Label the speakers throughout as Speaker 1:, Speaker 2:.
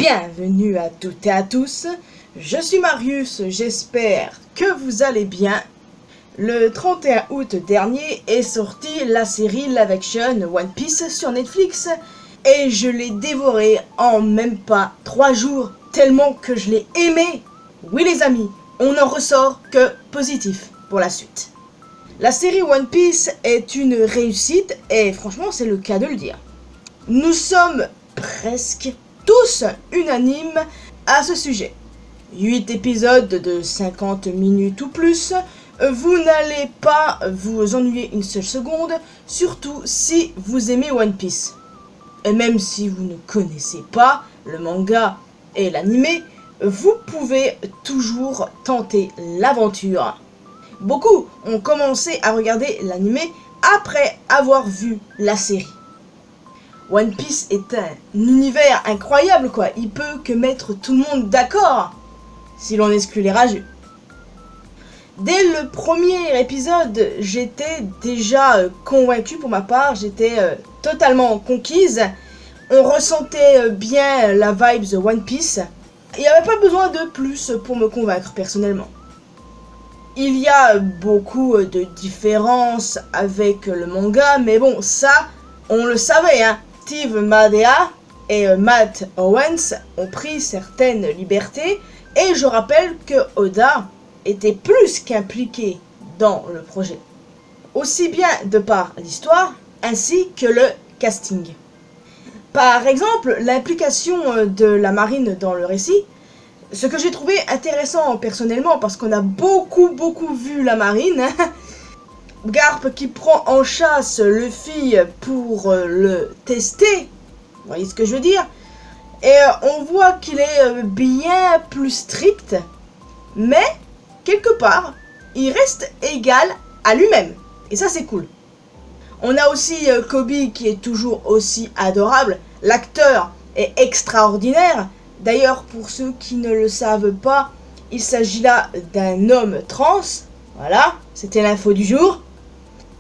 Speaker 1: Bienvenue à toutes et à tous, je suis Marius, j'espère que vous allez bien. Le 31 août dernier est sortie la série live action One Piece sur Netflix et je l'ai dévoré en même pas 3 jours tellement que je l'ai aimé. Oui les amis, on n'en ressort que positif pour la suite. La série One Piece est une réussite et franchement c'est le cas de le dire. Nous sommes presque tous unanimes à ce sujet. 8 épisodes de 50 minutes ou plus, vous n'allez pas vous ennuyer une seule seconde, surtout si vous aimez One Piece. Et même si vous ne connaissez pas le manga et l'anime, vous pouvez toujours tenter l'aventure. Beaucoup ont commencé à regarder l'anime après avoir vu la série. One Piece est un univers incroyable quoi, il peut que mettre tout le monde d'accord, si l'on exclut les rageux. Dès le premier épisode, j'étais déjà convaincue pour ma part, j'étais totalement conquise. On ressentait bien la vibe de One Piece. Il n'y avait pas besoin de plus pour me convaincre personnellement. Il y a beaucoup de différences avec le manga, mais bon, ça, on le savait, hein. Steve Madea et Matt Owens ont pris certaines libertés, et je rappelle que Oda était plus qu'impliqué dans le projet, aussi bien de par l'histoire ainsi que le casting. Par exemple, l'implication de la marine dans le récit, ce que j'ai trouvé intéressant personnellement parce qu'on a beaucoup vu la marine. Garp qui prend en chasse Luffy pour le tester, vous voyez ce que je veux dire, et on voit qu'il est bien plus strict, mais quelque part, il reste égal à lui-même, et ça c'est cool. On a aussi Koby qui est toujours aussi adorable, l'acteur est extraordinaire, d'ailleurs pour ceux qui ne le savent pas, il s'agit là d'un homme trans, voilà, c'était l'info du jour.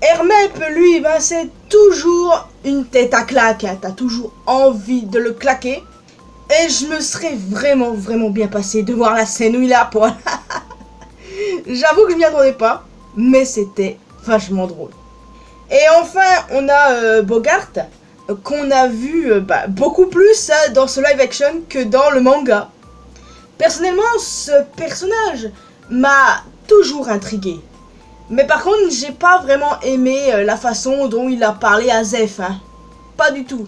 Speaker 1: Hermep, lui, ben, c'est toujours une tête à claque, hein. T'as toujours envie de le claquer. Et je me serais vraiment bien passé de voir la scène où il est à poil. J'avoue que je m'y attendais pas, mais c'était vachement drôle. Et enfin, on a Bogart, qu'on a vu beaucoup plus dans ce live action que dans le manga. Personnellement, ce personnage m'a toujours intrigué. Mais par contre, j'ai pas vraiment aimé la façon dont il a parlé à Zeph, hein. Pas du tout.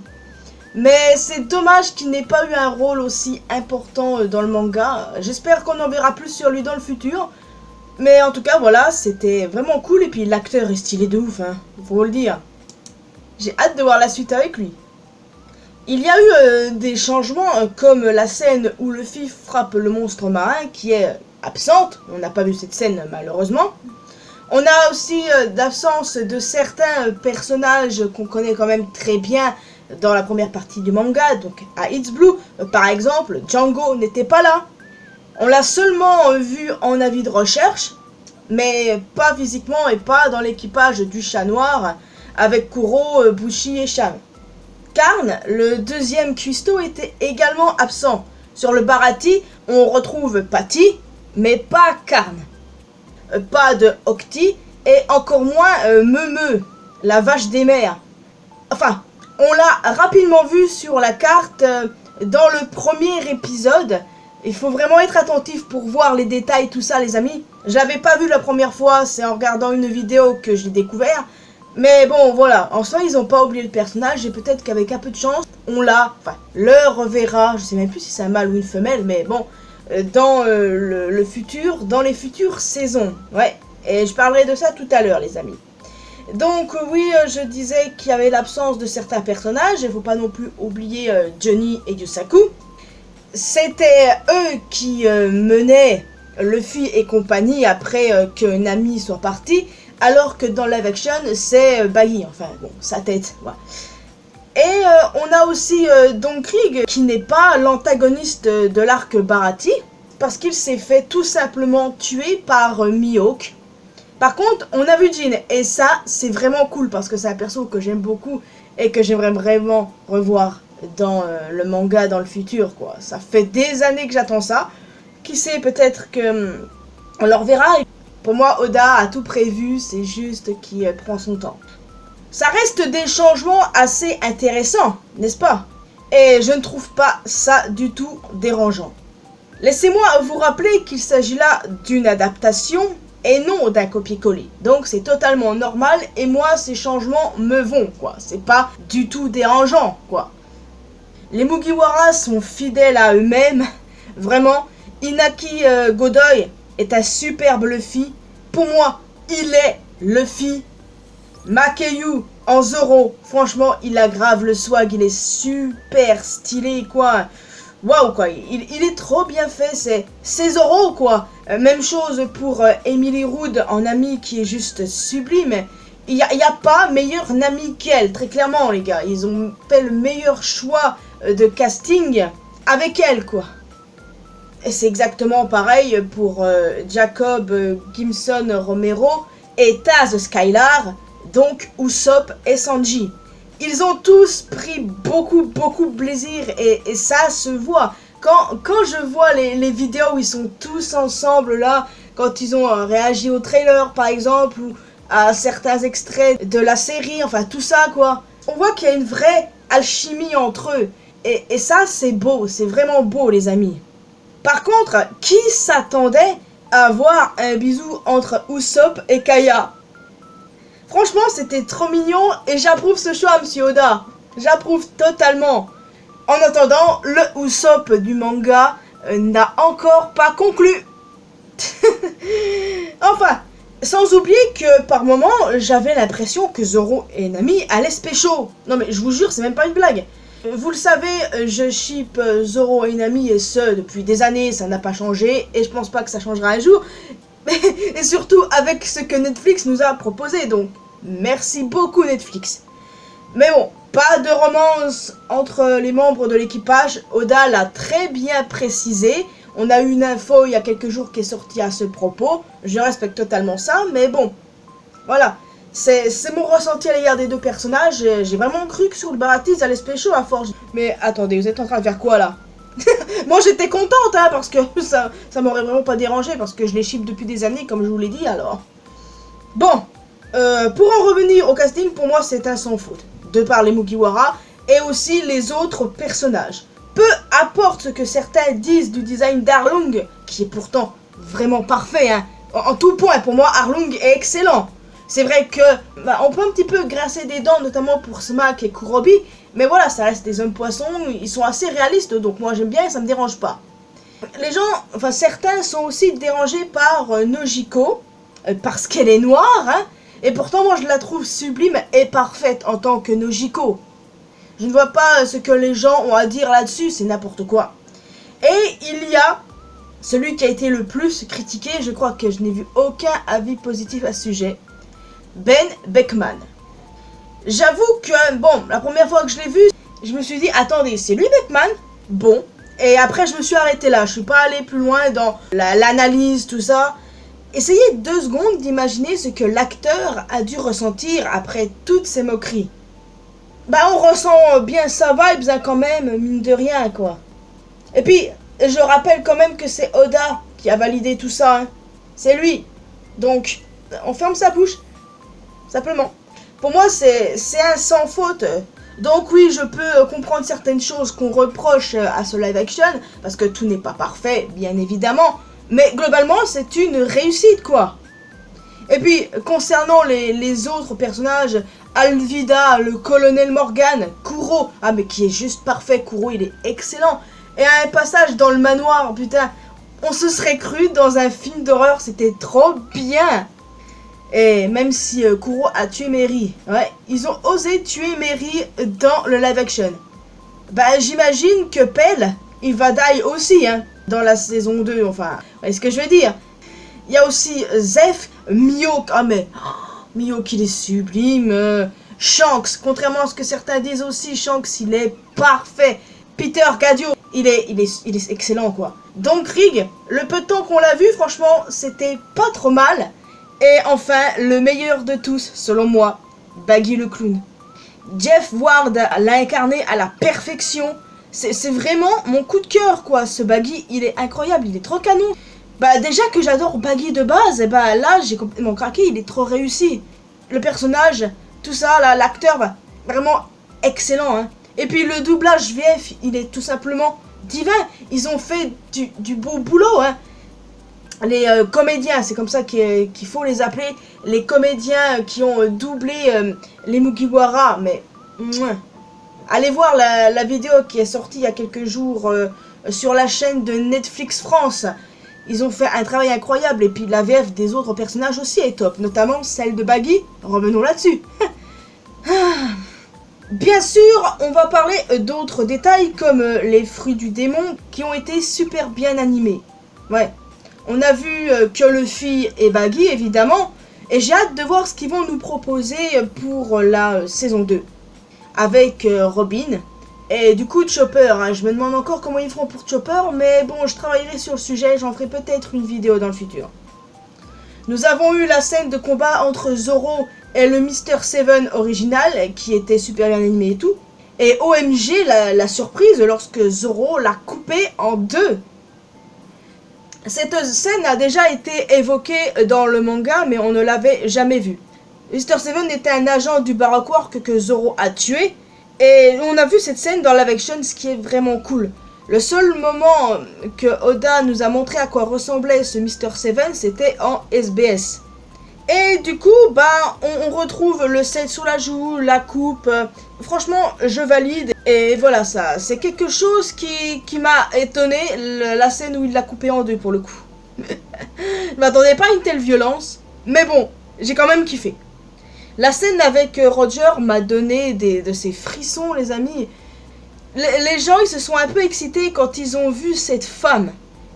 Speaker 1: Mais c'est dommage qu'il n'ait pas eu un rôle aussi important dans le manga. J'espère qu'on en verra plus sur lui dans le futur. Mais en tout cas, voilà, c'était vraiment cool. Et puis l'acteur est stylé de ouf, hein, faut le dire. J'ai hâte de voir la suite avec lui. Il y a eu des changements, comme la scène où Luffy frappe le monstre marin, qui est absente. On n'a pas vu cette scène, malheureusement. On a aussi l'absence de certains personnages qu'on connaît quand même très bien dans la première partie du manga, donc à It's Blue, par exemple, Django n'était pas là. On l'a seulement vu en avis de recherche, mais pas physiquement et pas dans l'équipage du chat noir, avec Kuro, Bushi et Shan. Karn, le deuxième cuistot, était également absent. Sur le Baratie, on retrouve Patty, mais pas Karn. Pas de Octi, et encore moins Meumeu, la vache des mers. Enfin, on l'a rapidement vu sur la carte dans le premier épisode. Il faut vraiment être attentif pour voir les détails, tout ça les amis. J'avais pas vu la première fois, c'est en regardant une vidéo que je l'ai découvert. Mais bon, voilà, en soi, ils ont pas oublié le personnage, et peut-être qu'avec un peu de chance, on le reverra. Je sais même plus si c'est un mâle ou une femelle, mais bon, dans le futur, dans les futures saisons. Ouais, et je parlerai de ça tout à l'heure, les amis. Donc oui, je disais qu'il y avait l'absence de certains personnages, il faut pas non plus oublier Johnny et Yusaku. C'était eux qui menaient Luffy et compagnie après que Nami soit partie, alors que dans live action, c'est Baggy, enfin bon, sa tête, voilà. Et on a aussi Don Krieg, qui n'est pas l'antagoniste de l'arc Baratie, parce qu'il s'est fait tout simplement tuer par Mihawk. Par contre, on a vu Jin, et ça, c'est vraiment cool, parce que c'est un perso que j'aime beaucoup, et que j'aimerais vraiment revoir dans le manga dans le futur, quoi. Ça fait des années que j'attends ça. Qui sait, peut-être que on le reverra. Pour moi, Oda a tout prévu, c'est juste qu'il prend son temps. Ça reste des changements assez intéressants, n'est-ce pas? Et je ne trouve pas ça du tout dérangeant. Laissez-moi vous rappeler qu'il s'agit là d'une adaptation et non d'un copier-coller. Donc c'est totalement normal et moi ces changements me vont, quoi. C'est pas du tout dérangeant, quoi. Les Mugiwara sont fidèles à eux-mêmes, vraiment. Inaki Godoy est un superbe Luffy. Pour moi, il est Luffy. Makeyu en Zoro, franchement, il aggrave le swag, il est super stylé, quoi. Waouh, quoi, il est trop bien fait, c'est Zoro, quoi. Même chose pour Emily Rood en Nami, qui est juste sublime. Il y a pas meilleur Nami qu'elle, très clairement, les gars. Ils ont fait le meilleur choix de casting avec elle, quoi. Et c'est exactement pareil pour Jacob Gimson Romero et Taz Skylar, donc Usopp et Sanji. Ils ont tous pris beaucoup de plaisir et ça se voit. Quand je vois les vidéos où ils sont tous ensemble là, quand ils ont réagi au trailer par exemple, ou à certains extraits de la série, enfin tout ça quoi, on voit qu'il y a une vraie alchimie entre eux. Et ça c'est beau, c'est vraiment beau les amis. Par contre, qui s'attendait à avoir un bisou entre Usopp et Kaya? Franchement, c'était trop mignon et j'approuve ce choix, Monsieur Oda. J'approuve totalement. En attendant, le Usopp du manga n'a encore pas conclu. Enfin, sans oublier que par moment, j'avais l'impression que Zoro et Nami allaient se pécho. Non mais je vous jure, c'est même pas une blague. Vous le savez, je ship Zoro et Nami et ce depuis des années, ça n'a pas changé et je pense pas que ça changera un jour. Et surtout avec ce que Netflix nous a proposé, donc merci beaucoup Netflix. Mais bon, pas de romance entre les membres de l'équipage, Oda l'a très bien précisé. On a eu une info il y a quelques jours qui est sortie à ce propos, je respecte totalement ça, mais bon, voilà. C'est mon ressenti à l'égard des deux personnages, j'ai vraiment cru que sur le Baratis allait se pécho à forge. Mais attendez, vous êtes en train de faire quoi là? Moi j'étais contente hein, parce que ça m'aurait vraiment pas dérangé parce que je les ship depuis des années comme je vous l'ai dit alors. Bon, pour en revenir au casting, pour moi c'est un sans faute. De par les Mugiwara et aussi les autres personnages. Peu importe ce que certains disent du design d'Arlong, qui est pourtant vraiment parfait hein. En tout point, pour moi Arlong est excellent. C'est vrai que on peut un petit peu grincer des dents, notamment pour Smack et Kurobi, mais voilà, ça reste des hommes poissons, ils sont assez réalistes, donc moi j'aime bien et ça me dérange pas. Les gens, enfin certains sont aussi dérangés par Nojiko, parce qu'elle est noire, hein, et pourtant moi je la trouve sublime et parfaite en tant que Nojiko. Je ne vois pas ce que les gens ont à dire là-dessus, c'est n'importe quoi. Et il y a celui qui a été le plus critiqué, je crois que je n'ai vu aucun avis positif à ce sujet. Ben Beckman. J'avoue que, bon, la première fois que je l'ai vu, je me suis dit, attendez, c'est lui Beckman? Bon. Et après, je me suis arrêté là. Je suis pas allé plus loin dans l'analyse, tout ça. Essayez 2 secondes d'imaginer ce que l'acteur a dû ressentir après toutes ces moqueries. Bah, on ressent bien sa vibes, hein, quand même, mine de rien, quoi. Et puis, je rappelle quand même que c'est Oda qui a validé tout ça, hein. C'est lui. Donc, on ferme sa bouche. Simplement. Pour moi, c'est un sans faute. Donc oui, je peux comprendre certaines choses qu'on reproche à ce live action, parce que tout n'est pas parfait, bien évidemment. Mais globalement, c'est une réussite, quoi. Et puis, concernant les autres personnages, Alvida, le colonel Morgan, Kuro, ah mais qui est juste parfait, Kuro, il est excellent. Et un passage dans le manoir, putain, on se serait cru dans un film d'horreur, c'était trop bien. Et même si Kuro a tué Mary, ouais, ils ont osé tuer Mary dans le live action. Bah j'imagine que Pell, il va die aussi, hein, dans la saison 2, enfin, vous voyez ce que je veux dire. Il y a aussi Zeph, Mihawk, ah mais, Mihawk il est sublime, Shanks, contrairement à ce que certains disent aussi, Shanks il est parfait. Peter Gadio, il est excellent quoi. Donc Rig, le peu de temps qu'on l'a vu, franchement, c'était pas trop mal. Et enfin, le meilleur de tous, selon moi, Baggy le clown. Jeff Ward l'a incarné à la perfection. C'est vraiment mon coup de cœur, quoi. Ce Baggy, il est incroyable, il est trop canon. Bah déjà que j'adore Baggy de base, et bah là j'ai complètement craqué, il est trop réussi. Le personnage, tout ça, là, l'acteur, bah, vraiment excellent, hein. Et puis le doublage VF, il est tout simplement divin. Ils ont fait du beau boulot, hein. Les comédiens, c'est comme ça qu'il faut les appeler, les comédiens qui ont doublé les Mugiwara, mais mouah. Allez voir la vidéo qui est sortie il y a quelques jours sur la chaîne de Netflix France. Ils ont fait un travail incroyable, et puis la VF des autres personnages aussi est top, notamment celle de Baggy. Revenons là-dessus. Bien sûr, on va parler d'autres détails comme les fruits du démon qui ont été super bien animés. Ouais, on a vu que Luffy et Baggy évidemment, et j'ai hâte de voir ce qu'ils vont nous proposer pour la saison 2. Avec Robin et du coup Chopper, hein. Je me demande encore comment ils feront pour Chopper, mais bon, je travaillerai sur le sujet, j'en ferai peut-être une vidéo dans le futur. Nous avons eu la scène de combat entre Zoro et le Mr. Seven original, qui était super bien animé et tout. Et OMG, la surprise lorsque Zoro l'a coupé en deux. Cette scène a déjà été évoquée dans le manga, mais on ne l'avait jamais vue. Mr. Seven était un agent du Baroque Work que Zoro a tué, et on a vu cette scène dans live action, ce qui est vraiment cool. Le seul moment que Oda nous a montré à quoi ressemblait ce Mr. Seven, c'était en SBS. Et du coup, bah, on retrouve le set sous la joue, la coupe. Franchement, je valide. Et voilà, ça, c'est quelque chose qui m'a étonné, la scène où il l'a coupé en deux pour le coup. Je m'attendais pas à une telle violence, mais bon, j'ai quand même kiffé. La scène avec Roger m'a donné de ces frissons, les amis. Les gens, ils se sont un peu excités quand ils ont vu cette femme.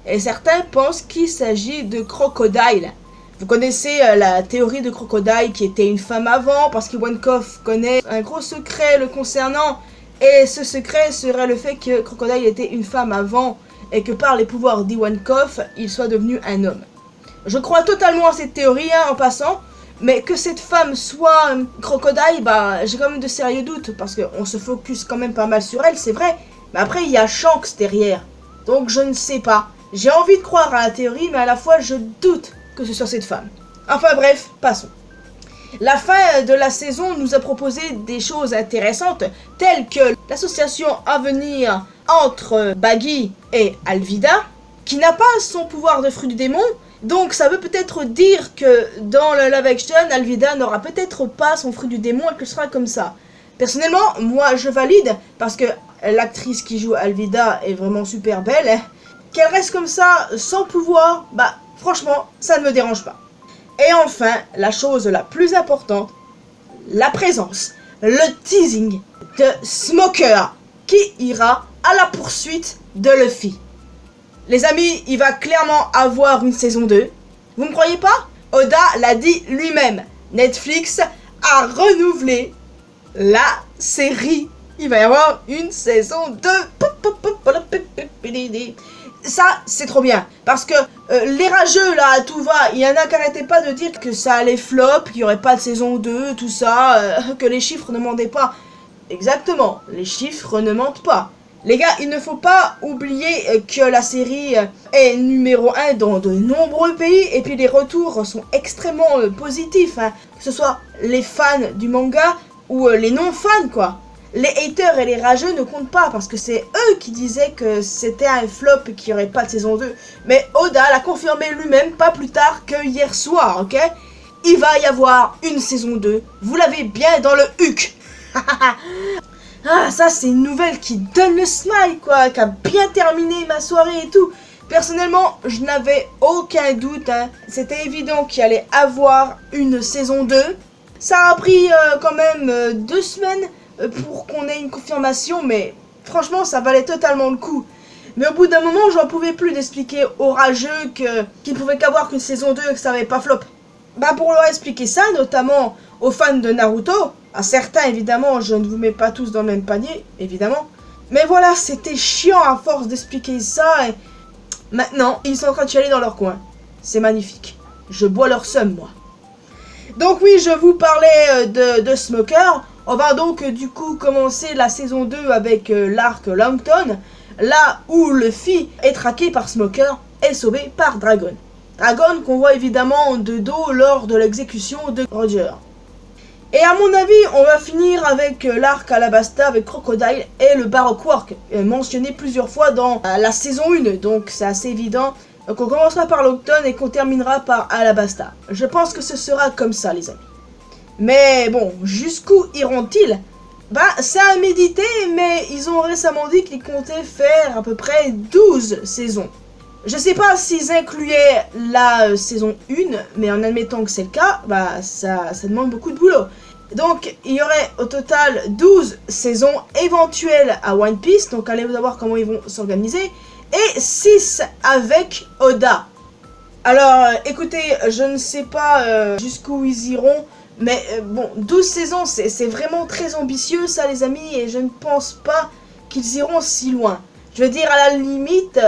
Speaker 1: Et certains pensent qu'il s'agit de Crocodile. Vous connaissez la théorie de Crocodile qui était une femme avant, parce qu'Ivankov connaît un gros secret le concernant. Et ce secret serait le fait que Crocodile était une femme avant, et que par les pouvoirs d'Ivankov, il soit devenu un homme. Je crois totalement à cette théorie, hein, en passant. Mais que cette femme soit Crocodile, bah j'ai quand même de sérieux doutes, parce qu'on se focus quand même pas mal sur elle, c'est vrai. Mais après il y a Shanks derrière, donc je ne sais pas. J'ai envie de croire à la théorie, mais à la fois je doute que ce soit cette femme. Enfin bref, passons. La fin de la saison nous a proposé des choses intéressantes, telles que l'association à venir entre Baggy et Alvida, qui n'a pas son pouvoir de fruit du démon. Donc ça veut peut-être dire que dans le live action, Alvida n'aura peut-être pas son fruit du démon et qu'elle sera comme ça. Personnellement, moi je valide, parce que l'actrice qui joue Alvida est vraiment super belle. Hein. Qu'elle reste comme ça, sans pouvoir, bah franchement, ça ne me dérange pas. Et enfin, la chose la plus importante, la présence, le teasing de Smoker, qui ira à la poursuite de Luffy. Les amis, il va clairement avoir une saison 2. Vous me croyez pas? Oda l'a dit lui-même. Netflix a renouvelé la série. Il va y avoir une saison 2. Ça, c'est trop bien. Parce que les rageux, là, à tout va, il y en a qui n'arrêtaient pas de dire que ça allait flop, qu'il n'y aurait pas de saison 2, tout ça, que les chiffres ne mentaient pas. Exactement, les chiffres ne mentent pas. Les gars, il ne faut pas oublier que la série est numéro 1 dans de nombreux pays, et puis les retours sont extrêmement positifs, hein. Que ce soit les fans du manga ou les non-fans, quoi. Les haters et les rageux ne comptent pas, parce que c'est eux qui disaient que c'était un flop et qu'il n'y aurait pas de saison 2. Mais Oda l'a confirmé lui-même pas plus tard que hier soir, ok? Il va y avoir une saison 2, vous l'avez bien dans le huc. Ah, ça c'est une nouvelle qui donne le smile, quoi, qui a bien terminé ma soirée et tout. Personnellement, je n'avais aucun doute, hein. C'était évident qu'il allait avoir une saison 2. Ça a pris quand même 2 semaines pour qu'on ait une confirmation, mais franchement, ça valait totalement le coup. Mais au bout d'un moment, j'en pouvais plus d'expliquer aux rageux qu'il ne pouvait qu'avoir qu'une saison 2 et que ça n'avait pas flop. Bah pour leur expliquer ça, notamment aux fans de Naruto, à certains évidemment, je ne vous mets pas tous dans le même panier, évidemment. Mais voilà, c'était chiant à force d'expliquer ça et maintenant, ils sont en train de chialer dans leur coin. C'est magnifique. Je bois leur seum, moi. Donc oui, je vous parlais de Smoker. On va donc du coup commencer la saison 2 avec l'arc Longton, là où Luffy est traqué par Smoker et sauvé par Dragon. Dragon qu'on voit évidemment de dos lors de l'exécution de Roger. Et à mon avis, on va finir avec l'arc Alabasta avec Crocodile et le Baroque Work, mentionné plusieurs fois dans la saison 1, donc c'est assez évident. Donc on commencera par Longton et qu'on terminera par Alabasta. Je pense que ce sera comme ça les amis. Mais bon, jusqu'où iront-ils? Bah, c'est à méditer, mais ils ont récemment dit qu'ils comptaient faire à peu près 12 saisons. Je sais pas s'ils incluaient la saison 1, mais en admettant que c'est le cas, bah ça demande beaucoup de boulot. Donc, il y aurait au total 12 saisons éventuelles à One Piece, donc allez voir comment ils vont s'organiser, et 6 avec Oda. Alors, écoutez, je ne sais pas jusqu'où ils iront, mais bon, 12 saisons, c'est vraiment très ambitieux ça les amis, et je ne pense pas qu'ils iront si loin. Je veux dire, à la limite,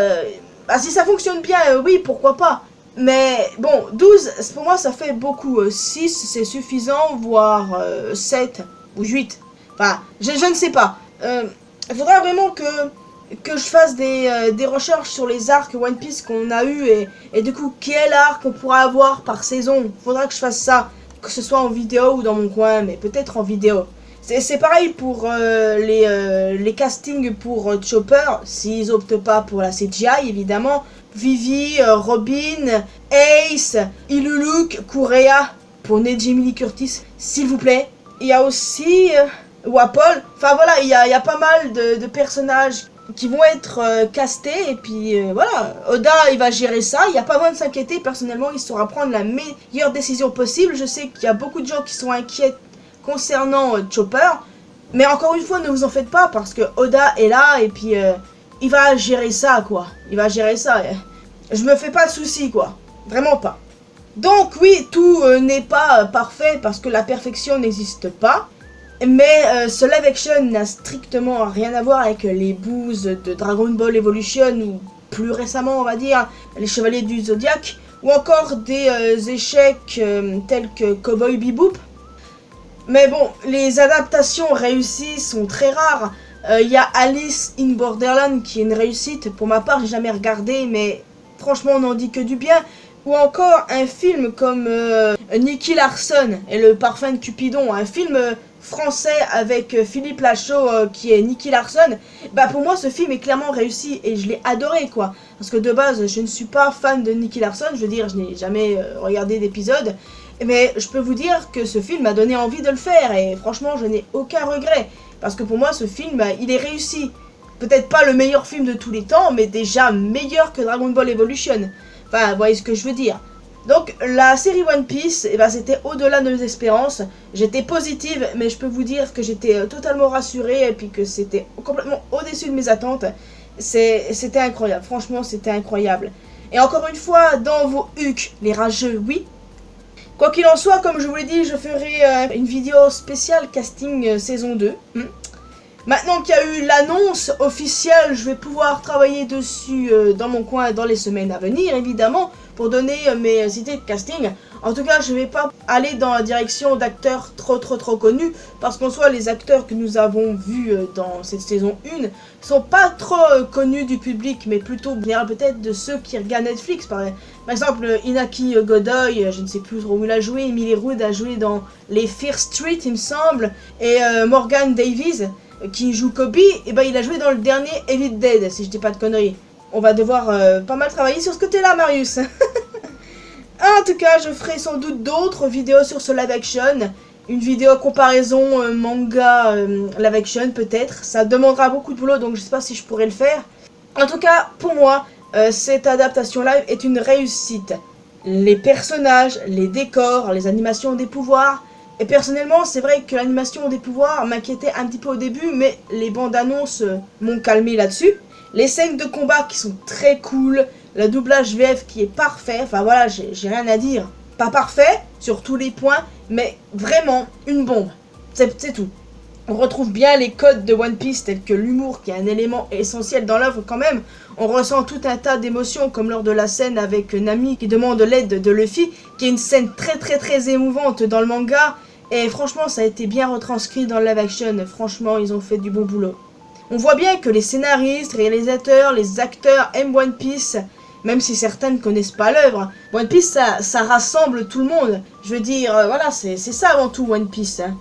Speaker 1: bah, si ça fonctionne bien, oui, pourquoi pas. Mais bon, 12, pour moi ça fait beaucoup. 6 c'est suffisant, voire 7 ou 8. Enfin, je ne sais pas. Il faudra vraiment que je fasse des recherches sur les arcs One Piece qu'on a eu et du coup quel arc on pourra avoir par saison. Faudra que je fasse ça, que ce soit en vidéo ou dans mon coin, mais peut-être en vidéo. C'est pareil pour les castings pour Chopper, s'ils optent pas pour la CGI évidemment. Vivi, Robin, Ace, Iluluk, Kureha pour Nejimi Lee Curtis, s'il vous plaît. Il y a aussi Wapol. Enfin voilà, il y a pas mal de personnages qui vont être castés. Et puis voilà, Oda il va gérer ça. Il n'y a pas besoin de s'inquiéter. Personnellement, il saura prendre la meilleure décision possible. Je sais qu'il y a beaucoup de gens qui sont inquiets concernant Chopper. Mais encore une fois, ne vous en faites pas parce que Oda est là et puis il va gérer ça quoi. Il va gérer ça. Je me fais pas de soucis quoi. Vraiment pas. Donc oui, tout n'est pas parfait parce que la perfection n'existe pas. Mais ce live action n'a strictement rien à voir avec les boosts de Dragon Ball Evolution ou plus récemment on va dire les Chevaliers du Zodiaque ou encore des échecs tels que Cowboy Bebop. Mais bon, les adaptations réussies sont très rares. Il y a Alice in Borderland qui est une réussite. Pour ma part, j'ai jamais regardé, mais franchement, on n'en dit que du bien. Ou encore un film comme Nicky Larson et le parfum de Cupidon, un film français avec Philippe Lachaud qui est Nicky Larson. Bah pour moi, ce film est clairement réussi et je l'ai adoré quoi. Parce que de base, je ne suis pas fan de Nicky Larson. Je veux dire, je n'ai jamais regardé d'épisode. Mais je peux vous dire que ce film m'a donné envie de le faire et franchement je n'ai aucun regret. Parce que pour moi ce film il est réussi. Peut-être pas le meilleur film de tous les temps mais déjà meilleur que Dragon Ball Evolution. Enfin vous voyez ce que je veux dire. Donc la série One Piece c'était au-delà de mes espérances. J'étais positive mais je peux vous dire que j'étais totalement rassurée et puis que c'était complètement au-dessus de mes attentes. C'était incroyable, franchement c'était incroyable. Et encore une fois dans vos hucs les rageux oui. Quoi qu'il en soit, comme je vous l'ai dit, je ferai une vidéo spéciale casting saison 2. Maintenant qu'il y a eu l'annonce officielle, je vais pouvoir travailler dessus dans mon coin dans les semaines à venir, évidemment, pour donner mes idées de casting. En tout cas, je ne vais pas aller dans la direction d'acteurs trop connus, parce qu'en soi, les acteurs que nous avons vus dans cette saison 1 sont pas trop connus du public, mais plutôt peut-être de ceux qui regardent Netflix. Par exemple, Inaki Godoy, je ne sais plus trop où il a joué, Emily Rood a joué dans les Fear Street, il me semble, et Morgan Davies, qui joue Kobe, et ben il a joué dans le dernier Evil Dead, si je dis pas de conneries. On va devoir pas mal travailler sur ce côté-là, Marius. En tout cas, je ferai sans doute d'autres vidéos sur ce live action. Une vidéo comparaison manga live action peut-être. Ça demandera beaucoup de boulot donc je sais pas si je pourrai le faire. En tout cas, pour moi, cette adaptation live est une réussite. Les personnages, les décors, les animations des pouvoirs. Et personnellement, c'est vrai que l'animation des pouvoirs m'inquiétait un petit peu au début, mais les bandes annonces m'ont calmé là-dessus. Les scènes de combat qui sont très cool. Le doublage VF qui est parfait, enfin voilà, j'ai rien à dire. Pas parfait sur tous les points, mais vraiment une bombe. C'est tout. On retrouve bien les codes de One Piece tels que l'humour qui est un élément essentiel dans l'œuvre quand même. On ressent tout un tas d'émotions comme lors de la scène avec Nami qui demande l'aide de Luffy, qui est une scène très émouvante dans le manga. Et franchement, ça a été bien retranscrit dans le live action. Franchement, ils ont fait du bon boulot. On voit bien que les scénaristes, réalisateurs, les acteurs aiment One Piece, même si certains ne connaissent pas l'œuvre. One Piece, ça rassemble tout le monde. Je veux dire, voilà, c'est ça avant tout One Piece. Hein.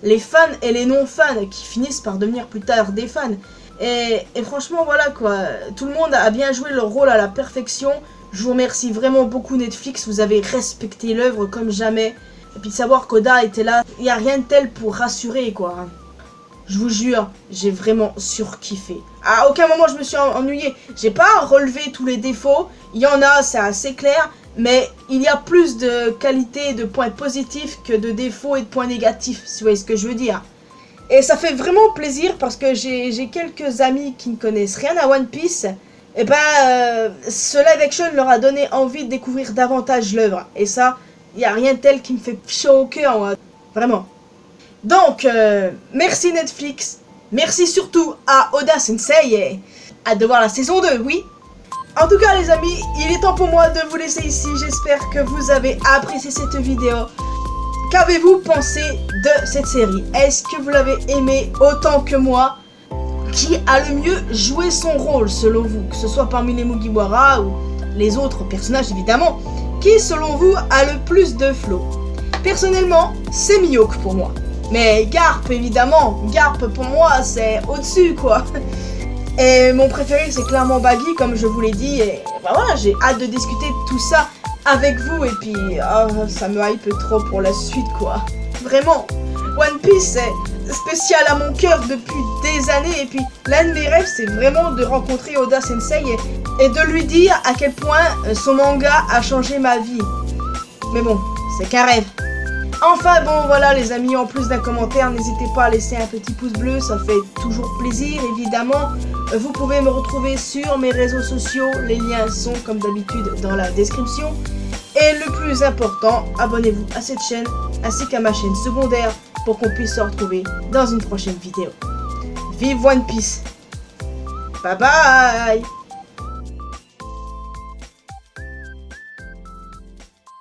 Speaker 1: Les fans et les non-fans qui finissent par devenir plus tard des fans. Et franchement, voilà quoi, tout le monde a bien joué leur rôle à la perfection. Je vous remercie vraiment beaucoup Netflix, vous avez respecté l'œuvre comme jamais. Et puis de savoir qu'Oda était là, il n'y a rien de tel pour rassurer quoi. Je vous jure, j'ai vraiment surkiffé. À aucun moment je me suis ennuyé. J'ai pas relevé tous les défauts. Il y en a, c'est assez clair. Mais il y a plus de qualités, de points positifs que de défauts et de points négatifs, si vous voyez ce que je veux dire. Et ça fait vraiment plaisir parce que j'ai quelques amis qui ne connaissent rien à One Piece. Et ce live action leur a donné envie de découvrir davantage l'œuvre. Et ça, il n'y a rien de tel qui me fait chaud au cœur, moi. Vraiment. Donc, merci Netflix. Merci surtout à Oda Sensei et hâte de voir la saison 2, oui. En tout cas les amis, il est temps pour moi de vous laisser ici. J'espère que vous avez apprécié cette vidéo. Qu'avez-vous pensé de cette série? Est-ce que vous l'avez aimé autant que moi? Qui a le mieux joué son rôle selon vous? Que ce soit parmi les Mugiwara ou les autres personnages évidemment. Qui selon vous a le plus de flow? Personnellement, c'est Mihawk pour moi. Mais Garp évidemment, Garp pour moi c'est au-dessus quoi. Et mon préféré c'est clairement Baggy comme je vous l'ai dit. Et voilà, j'ai hâte de discuter de tout ça avec vous. Et puis oh, ça me hype trop pour la suite quoi. Vraiment, One Piece c'est spécial à mon cœur depuis des années. Et puis l'un de mes rêves c'est vraiment de rencontrer Oda Sensei et de lui dire à quel point son manga a changé ma vie. Mais bon, c'est qu'un rêve. Enfin bon voilà les amis, en plus d'un commentaire, n'hésitez pas à laisser un petit pouce bleu, ça fait toujours plaisir évidemment. Vous pouvez me retrouver sur mes réseaux sociaux, les liens sont comme d'habitude dans la description. Et le plus important, abonnez-vous à cette chaîne ainsi qu'à ma chaîne secondaire pour qu'on puisse se retrouver dans une prochaine vidéo. Vive One Piece! Bye bye!